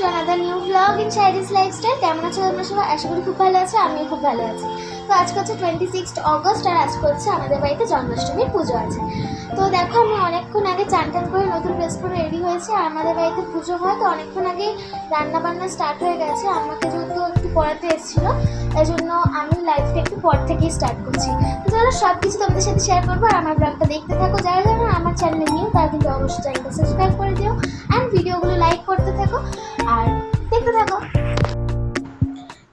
another new vlog in Shairy's lifestyle. কেমন আছো তোমরা সবাই? আশা করি খুব ভালো আছো। আমিও খুব ভালো আছি। তো আজকে হচ্ছে 26 অগস্ট আর আজকে হচ্ছে আমাদের বাড়িতে জন্মাষ্টমীর পুজো আছে। তো দেখো আমি অনেকক্ষণ আগে চান টান করে নতুন ড্রেস পরে রেডি হয়েছি। আর আমাদের বাড়িতে পুজো হয় তো অনেকক্ষণ আগে রান্না বান্না স্টার্ট হয়ে গেছে। আমাকে যেহেতু একটু পড়াতে এসেছিলো তাই জন্য আমি লাইফটা একটু পর থেকেই স্টার্ট করছি। তো চলো সব কিছু তোমাদের সাথে শেয়ার করবো আর আমার ব্লগটা দেখতে থাকো। যারা যারা আমার চ্যানেলে নিউ তারা কিন্তু অবশ্যই চ্যানেলটা সাবস্ক্রাইব করে দিও অ্যান্ড ভিডিওগুলো লাইক করতে থাকো আর দেখতে থাকো।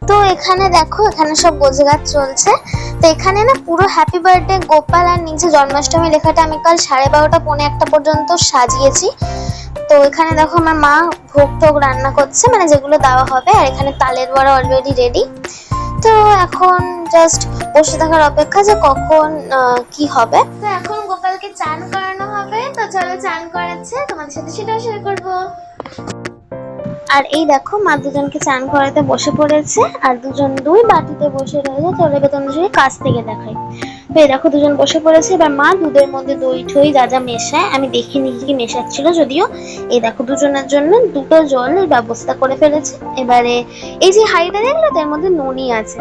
তো এখানে দেখো এখানে সব গোছগাছ চলছে। তো এখানে না পুরো হ্যাপি বার্থডে গোপাল আর নিচে জন্মাষ্টমী লেখাটা আমি কাল 12:30 পৌনে 1 পর্যন্ত সাজিয়েছি। তো এখানে দেখো আমার মা ভোগ টোগ রান্না করছে, মানে যেগুলো দেওয়া হবে। আর এখানে তালের বড়া অলরেডি রেডি। তো এখন জাস্ট বসে থাকার অপেক্ষা যে কখন কি হবে। তো এখন গোপালকে চান করানো হবে। তো চলো চান করাচ্ছে, তোমাদের সাথে সেটাও শেয়ার করবো। আর এই দেখো মা দুজনকে চান করাতে বসে পড়েছে আর দুজন দুই বাটিতে বসে রয়েছে। চলো এবার তোমাদের কাছ থেকে দেখাই। তো এই দেখো দুজন বসে পড়েছে। এবার মা দুধের মধ্যে দই ঠই যা যা মেশায় আমি দেখিনি কি মেশাচ্ছিল যদিও। এই দেখো দুজনের জন্য দুটো জলের ব্যবস্থা করে ফেলেছে। এবারে এই যে হাঁড়িটা দেখলো তার মধ্যে ননি আছে।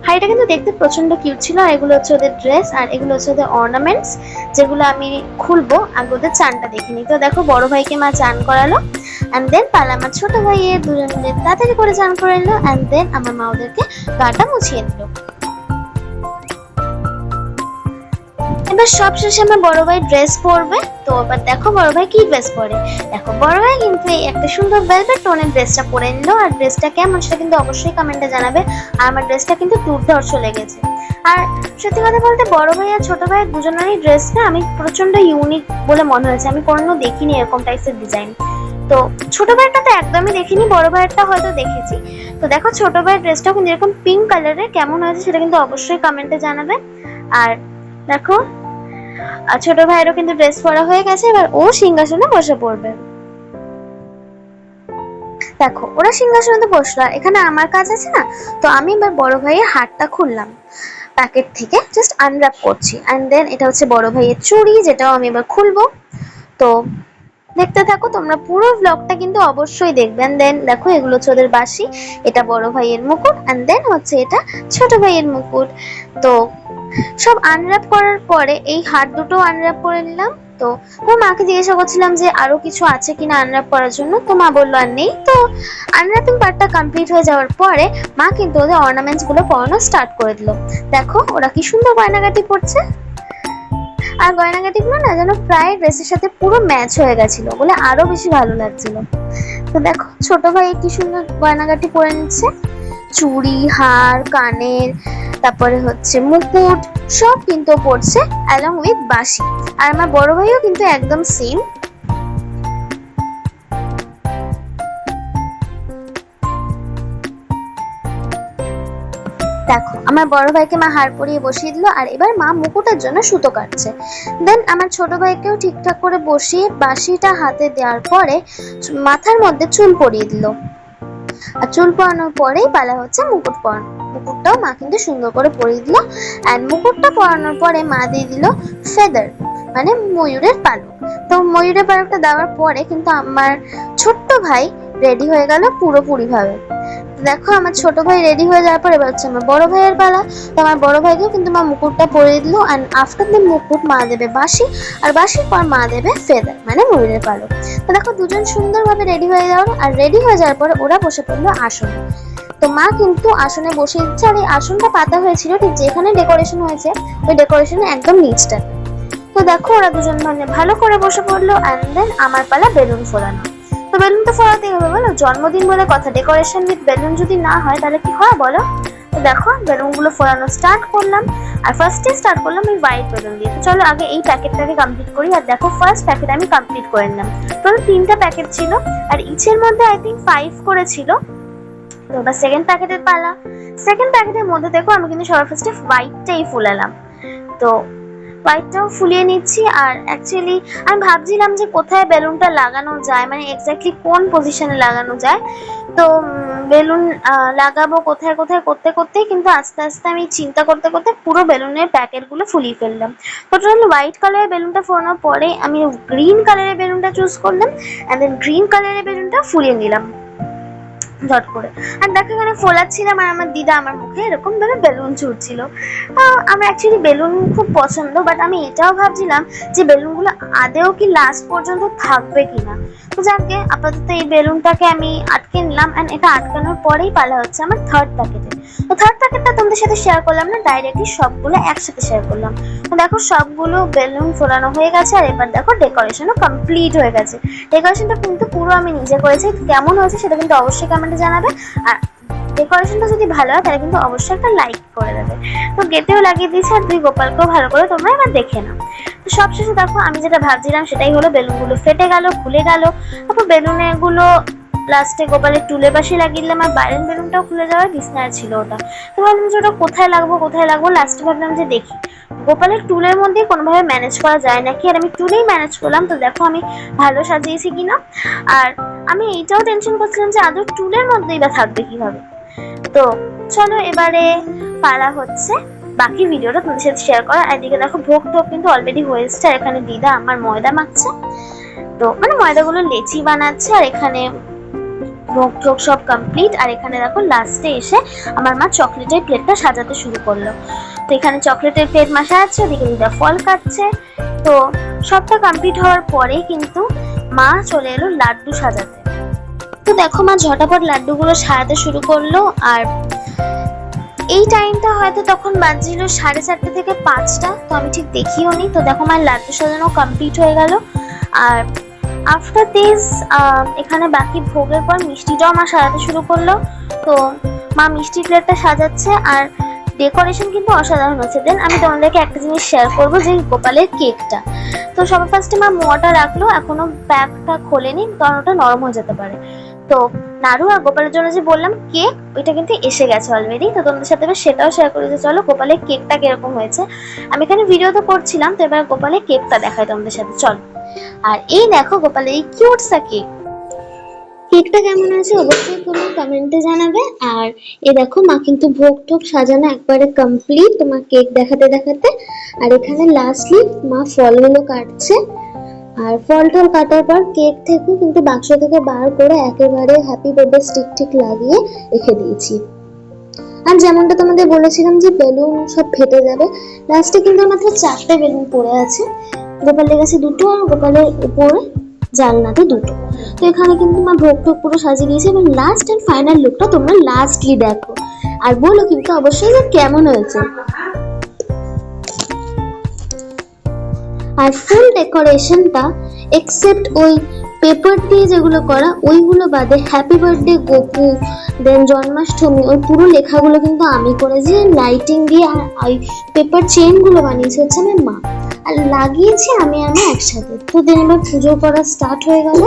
হাঁড়িটা কিন্তু দেখতে প্রচন্ড কিউট ছিল। আর এগুলো হচ্ছে ওদের ড্রেস আর এগুলো হচ্ছে ওদের অর্নামেন্টস যেগুলো আমি খুলবো। আগে ওদের চানটা দেখিনি। তো দেখো বড় ভাইকে মা চান করালো অ্যান্ড দেন পালা আমার ছোট ভাইয়ের দুজনের তাড়াতাড়ি করে চান করে নিল অ্যান্ড দেন আমার মা ওদেরকে গাটা মুছিয়ে দিল। এবার সব শেষে আমার বড় ভাই ড্রেস পরবে। তো এবার দেখো বড় ভাই কি ড্রেস পরে। দেখো বড় ভাই কিন্তু এই একটা সুন্দর ভেলভেট টোনের ড্রেসটা পরে নিল। আর ড্রেসটা কেমন সেটা কিন্তু অবশ্যই কমেন্টে জানাবে। আর আমার ড্রেসটা কিন্তু দুর্ধর্ষ লেগেছে। আর সত্যি কথা বলতে বড় ভাই আর ছোট ভাইয়ের দুজনেরই ড্রেসটা আমি প্রচন্ড ইউনিক বলে মনে হয়েছে। আমি কোনোদিনও দেখিনি এরকম টাইপের ডিজাইন। তো ছোট ভাইয়েরটা তো একদমই দেখিনি, বড় ভাইয়েরটা হয়তো দেখেছি। তো দেখো ছোট ভাইয়ের ড্রেসটাও কিন্তু এরকম পিঙ্ক কালারের, কেমন হয়েছে সেটা কিন্তু অবশ্যই কমেন্টে জানাবে। আর দেখো আর ছোট ভাইয়েরও কিন্তু ড্রেস পরা হয়ে গেছে। এবার ও সিংহাসনে বসে পড়বে। দেখো ওরা সিংহাসনে তো বসলো আর এখানে আমার কাজ আছে না। তো আমি এবার বড় ভাইয়ের হারটা খুললাম প্যাকেট থেকে, জাস্ট আনর্যাপ করছি। অ্যান্ড দেন এটা হচ্ছে বড় ভাইয়ের চুড়ি যেটাও আমি এবার খুলবো। তো দেখতে থাকো তোমরা পুরো ব্লগটা কিন্তু অবশ্যই দেখবেন। দেন দেখো এগুলো হচ্ছে ওদের বাসি, এটা বড় ভাইয়ের মুকুট অ্যান্ড দেন হচ্ছে এটা ছোট ভাইয়ের মুকুট। তো সব আনর্যাপ করার পরে এই হাত দুটো আনর্যাপ করে নিলাম। তো মাকে জিজ্ঞাসা করছিলাম যে আরো কিছু আছে কিনা আনর্যাপ করার জন্য। তো মা বললো আর নেই। তো আনর্যাপিং পার্টটা কমপ্লিট হয়ে যাওয়ার পরে মা কিন্তু ওদের অর্নামেন্টস গুলো পরানো স্টার্ট করে দিল। দেখো ওরা কি সুন্দর গয়নাগাটি পরছে। আর গয়নাগাটিগুলো না যেন প্রায় ড্রেসের সাথে পুরো ম্যাচ হয়ে গেছিল বলে আরো বেশি ভালো লাগছিল। তো দেখো ছোট ভাই কি সুন্দর গয়নাগাটি পরে নিচ্ছে, চুড়ি হার কানের তারপরে হচ্ছে মুকুট সব কিন্তু পরছে অ্যালং উইথ বাসি। আর আমার বড় ভাইও কিন্তু একদম সেম। দেখো আমার বড় ভাইকে মা হার পরিয়ে বসিয়ে দিল আর এবার মা মুকুটের জন্য সুতো কাটছে। দেন আমার ছোট ভাইকেও ঠিকঠাক করে বসিয়ে বাঁশিটা হাতে দেওয়ার পরে মাথার মধ্যে চুল পরিয়ে দিল। আর চুল পরানোর পরেই পালা হচ্ছে মুকুট পরানো। মুকুটটাও মা কিন্তু সুন্দর করে পরিয়ে দিল অ্যান্ড মুকুটটা পরানোর পরে মা দিয়ে দিল ফেদার মানে ময়ূরের পালক। তো ময়ূরের পালকটা দেওয়ার পরে কিন্তু আমার ছোট্ট ভাই রেডি হয়ে গেল পুরোপুরি ভাবে। দেখো আমার ছোট ভাই রেডি হয়ে যাওয়ার পর এবার হচ্ছে আমার বড় ভাইয়ের পালা। তো আমার বড় ভাইকেও কিন্তু মা মুকুটটা পরিয়ে দিল অ্যান্ড আফটার দ্য মুকুট মা দেবে বাঁশি আর বাঁশির পর মা দেবে ফেদার মানে ময়ূরের পালক। তো দেখো দুজন সুন্দরভাবে রেডি হয়ে যাওয়ার আর রেডি হয়ে যাওয়ার পরে ওরা বসে পড়লো আসনে। তো মা কিন্তু আসনে বসে দিচ্ছে আর এই আসনটা পাতা হয়েছিল ঠিক যেখানে ডেকোরেশন হয়েছে ওই ডেকোরেশনে একদম নিচটা। তো দেখো ওরা দুজন মানে ভালো করে বসে পড়লো অ্যান্ড দেন আমার পালা বেলুন ফোলানো। তো বেলুন তো ফোলাতেই হবে বলো, জন্মদিন বলে কথা, ডেকোরেশন উইথ বেলুন যদি না হয় তাহলে কি হয় বলো। তো দেখো বেলুনগুলো ফোলানো স্টার্ট করলাম আর ফার্স্টে স্টার্ট করলাম এই হোয়াইট বেলুন দিয়ে। তো চলো আগে এই প্যাকেটটাকে কমপ্লিট করি। আর দেখো ফার্স্ট প্যাকেট আমি কমপ্লিট করে নিলাম। টোটাল 3টা প্যাকেট ছিল আর ইচের মধ্যে আই থিঙ্ক 5 করে ছিল। তো এবার সেকেন্ড প্যাকেটের পালা। সেকেন্ড প্যাকেটের মধ্যে দেখো আমি কিন্তু সবার ফার্স্টে হোয়াইটটাই ফুলালাম। তো হোয়াইটটাও ফুলিয়ে নিচ্ছি। আর অ্যাকচুয়ালি আমি ভাবছিলাম যে কোথায় বেলুনটা লাগানো যায়, মানে এক্স্যাক্টলি কোন পজিশনে লাগানো যায়। তো বেলুন লাগাবো কোথায় কোথায় করতে করতেই কিন্তু আস্তে আস্তে আমি চিন্তা করতে করতে পুরো বেলুনের প্যাকেটগুলো ফুলিয়ে ফেললাম। তো টোটাল হোয়াইট কালারের বেলুনটা ফোলানোর পরে আমি গ্রিন কালারের বেলুনটা চুজ করলাম অ্যান্ড দেন গ্রিন কালারের বেলুনটা ফুলিয়ে নিলাম। ঝট করে। আর দেখো এখানে ফোলাচ্ছিলাম আর আমার দিদা আমার মুখে এরকম ভাবে বেলুন ছুটছিল। আমার অ্যাকচুয়ালি বেলুন খুব পছন্দ, বাট আমি এটাও ভাবছিলাম যে বেলুনগুলো আদেও কি লাস্ট পর্যন্ত থাকবে কিনা। তো যাকে আপাতত এই বেলুনটাকে আমি আটকে নিলাম, অ্যান্ড এটা আটকানোর পরেই পালা হচ্ছে আমার থার্ড প্যাকেটে। তো থার্ড প্যাকেটটা তোমাদের সাথে শেয়ার করলাম না, ডাইরেক্টলি সবগুলো একসাথে শেয়ার করলাম। তো দেখো সবগুলো বেলুন ফোলানো হয়ে গেছে, আর এবার দেখো ডেকোরেশনও কমপ্লিট হয়ে গেছে। ডেকোরেশনটা কিন্তু পুরো আমি নিজে করেছি, কেমন হয়েছে সেটা কিন্তু অবশ্যই কমেন্টে জানাবে। আর ডেকোরেশনটা যদি ভালো হয় তাহলে কিন্তু অবশ্যই একটা লাইক করে দেবে। তো গেটেও লাগিয়ে দিয়েছি, আর দুই গোপালকেও ভালো করে তোমরা এবার দেখে নাও। তো সবশেষে দেখো আমি যেটা ভাবছিলাম সেটাই হলো, বেলুনগুলো ফেটে গেল, খুলে গেল। তারপর বেলুনগুলো লাস্টে গোপালের টুলের পাশে লাগিয়ে দিলাম, আর বাইরের বেলুনটাও খুলে যাওয়ার বিছনায় ছিল ওটা। তো ভাবলাম যে ওটা কোথায় লাগবো, লাস্টে ভাবলাম যে দেখি গোপালের টুলের মধ্যে কোনোভাবে ম্যানেজ করা যায় নাকি, আর আমি টুলেই ম্যানেজ করলাম। তো দেখো আমি ভালো সাজিয়েছি কিনা। আর আমি এইটাও টেনশন করছিলাম যে আদৌ টুলের মধ্যেই বা থাকবে কিভাবে। তো চলো এবারে পালা হচ্ছে বাকি ভিডিওটা তোমাদের সাথে শেয়ার করা। এদিকে দেখো ভোগ টোগ কিন্তু অলরেডি হয়ে এসছে, আর এখানে দিদা আমার ময়দা মাখছে, তো মানে ময়দাগুলো লেচি বানাচ্ছে, আর এখানে ভোগ টোগ সব কমপ্লিট। আর এখানে দেখো লাস্টে এসে আমার মা চকলেটের প্লেটটা সাজাতে শুরু করলো। তো এখানে চকলেটের প্লেট মা সাজাচ্ছে, ওদিকে দিদা ফল কাটছে। তো সবটা কমপ্লিট হওয়ার পরে কিন্তু মা চলে এলো লাড্ডু সাজাতে। তো দেখো মা ঝটাপট লাড্ডুগুলো সাজাতে শুরু করলো, আর এই টাইমটা হয়তো তখন বাজছিল 4:30 থেকে 5টা, তো আমি ঠিক দেখিও নি। তো দেখো মায়ের লাড্ডু সাজানো কমপ্লিট হয়ে গেল। আর আফটার দিস এখানে বাকি ভোগের পর মিষ্টিটাও মা সাজাতে শুরু করলো। তো মা মিষ্টি প্লেটটা সাজাচ্ছে, আর ডেকোরেশন কিন্তু অসাধারণ হচ্ছে। দেন আমি তোমাদেরকে একটা জিনিস শেয়ার করবো, যে গোপালের কেকটা। তো সবার ফার্স্টে মা মোয়াটা রাখলো, এখনো প্যাকটা খোলেনি কারণ ওটা নরম হয়ে যেতে পারে। তো নাড়ু আর গোপালের জন্য যে বললাম কেক, ওইটা কিন্তু এসে গেছে অলরেডি। তো তোমাদের সাথে এবার সেটাও শেয়ার করি যে চলো গোপালের কেকটা কিরকম হয়েছে। আমি এখানে ভিডিও তো করছিলাম, তো এবার গোপালের কেকটা দেখাই তোমাদের সাথে, চলো। আর এই দেখো গোপালের এই কিউট সা কেক। কেকটা কেমন আছে অবশ্যই তোমরা কমেন্টে জানাবে। আর এই দেখো মা কিন্তু ভোগ টোগ সাজানো একবারে কমপ্লিট তোমার কেক দেখাতে দেখাতে। আর এখানে লাস্টলি মা ফলগুলো কাটছে, আর ফল টল কাটার পর কেক থেকে কিন্তু বাক্স থেকে বার করে একেবারে হ্যাপি বার্থডে স্টিক ঠিক লাগিয়ে রেখে দিয়েছি। আর যেমনটা তোমাদের বলেছিলাম যে বেলুন সব ফেটে যাবে, লাস্টে কিন্তু মাত্র 4টে বেলুন পড়ে আছে। গোপালের কাছে 2টো, আর গোপালের উপরে জানলাতে 2টো। তো এখানে কিন্তু মা ভোগ টোগ পুরো সাজিয়ে দিয়েছে। এবং লাস্ট এন্ড ফাইনাল লুকটা তোমরা লাস্টলি দেখো, আর বলো কিন্তু অবশ্যই যে কেমন হয়েছে। আর ফুল ডেকোরেশনটা এক্সেপ্ট ওই পেপার দিয়ে যেগুলো করা ওইগুলো বাদে হ্যাপি বার্থডে গোপু, দেন জন্মাষ্টমী, ওই পুরো লেখাগুলো কিন্তু আমি করেছি। লাইটিং দিয়ে আর ওই পেপার চেইনগুলো বানিয়েছি হচ্ছে আমার মা, আর লাগিয়েছি আমি একসাথে। তো দেন এবার পুজো করা স্টার্ট হয়ে গেল।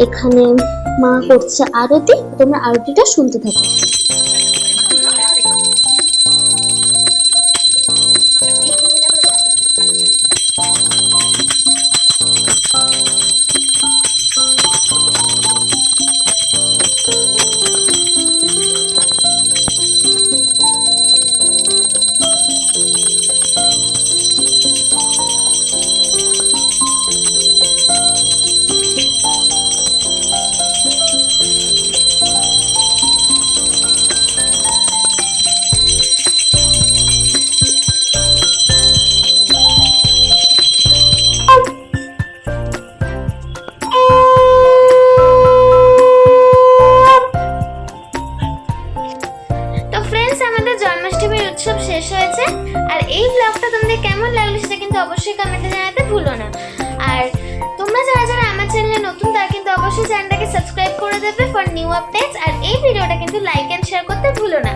এখানে মা করছে আরতি, তোমরা আরতিটা শুনতে থাকো। জন্মাষ্টমীর উৎসব শেষ হয়েছে, আর এই ব্লগটা তোমাদের কেমন লাগলো সেটা কিন্তু অবশ্যই কমেন্টে জানাতে ভুলো না। আর তোমরা যারা যারা আমার চ্যানেলে নতুন তারা কিন্তু অবশ্যই চ্যানেলটাকে সাবস্ক্রাইব করে দেবে ফর নিউ আপডেটস। আর এই ভিডিওটা কিন্তু লাইক এন্ড শেয়ার করতে ভুলো না।